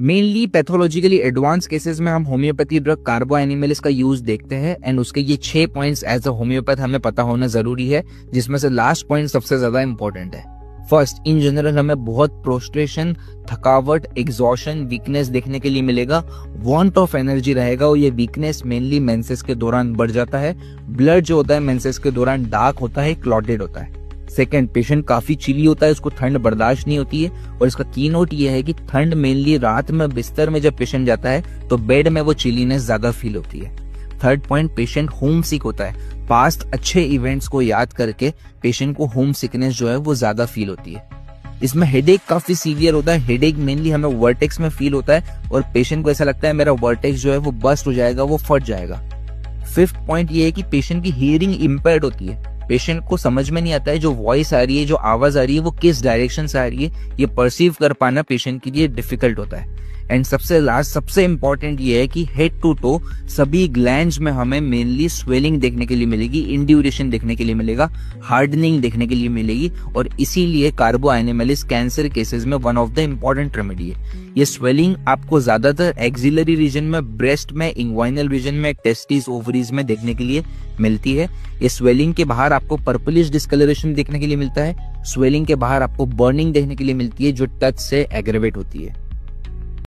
Mainly pathologically advance cases में हम homeopathy drug कार्बो एनिमलिस का यूज देखते हैं एंड उसके ये 6 पॉइंट्स एज अ होम्योपैथ हमें पता होना जरूरी है, जिसमें से लास्ट पॉइंट सबसे ज्यादा इंपॉर्टेंट है। फर्स्ट, इन जनरल हमें बहुत प्रोस्ट्रेशन, थकावट, एग्जॉशन, वीकनेस देखने के लिए मिलेगा। वांट ऑफ एनर्जी रहेगा और ये वीकनेस मेनली मेंसेस के दौरान बढ़ जाता है। ब्लड जो होता है मेंसेस के दौरान डार्क होता है, क्लॉटेड होता है। सेकेंड, पेशेंट काफी चिली होता है, उसको ठंड बर्दाश्त नहीं होती है और इसका की नोट ये है कि ठंड मेनली रात में बिस्तर में जब पेशेंट जाता है तो बेड में वो चिलीनेस ज्यादा फील होती है। थर्ड पॉइंट, पेशेंट होम सिक होता है। पास्ट अच्छे इवेंट्स को याद करके पेशेंट को होम सिकनेस जो है वो ज्यादा फील होती है। इसमें हेडेक काफी सीवियर होता है। हेडेक मेनली हमें वर्टेक्स में फील होता है और पेशेंट को ऐसा लगता है मेरा वर्टेक्स जो है वो बस्ट हो जाएगा, वो फट जाएगा। फिफ्थ पॉइंट ये है कि पेशेंट की हियरिंग इम्पेयर्ड होती है। पेशेंट को समझ में नहीं आता है जो वॉइस आ रही है, जो आवाज आ रही है वो किस डायरेक्शन से आ रही है, ये परसीव कर पाना पेशेंट के लिए डिफिकल्ट होता है। एंड सबसे लास्ट, सबसे इंपॉर्टेंट ये है कि हेड टू टो सभी ग्लैंड्स में हमें मेनली स्वेलिंग देखने के लिए मिलेगी, इंड्यूरेशन देखने के लिए मिलेगा, हार्डनिंग देखने के लिए मिलेगी और इसीलिए कार्बो एनिमलिस कैंसर केसेस में one of the important remedy है। ये स्वेलिंग आपको ज्यादातर एक्सिलरी रीजन में, ब्रेस्ट में, इंग्वाइनल रीजन में, टेस्टिस, ओवरीज में देखने के लिए मिलती है। ये स्वेलिंग के बाहर आपको पर्पलिश डिस्कलरेशन देखने के लिए मिलता है। स्वेलिंग के बाहर आपको बर्निंग देखने के लिए मिलती है जो टच से एग्रेवेट होती है।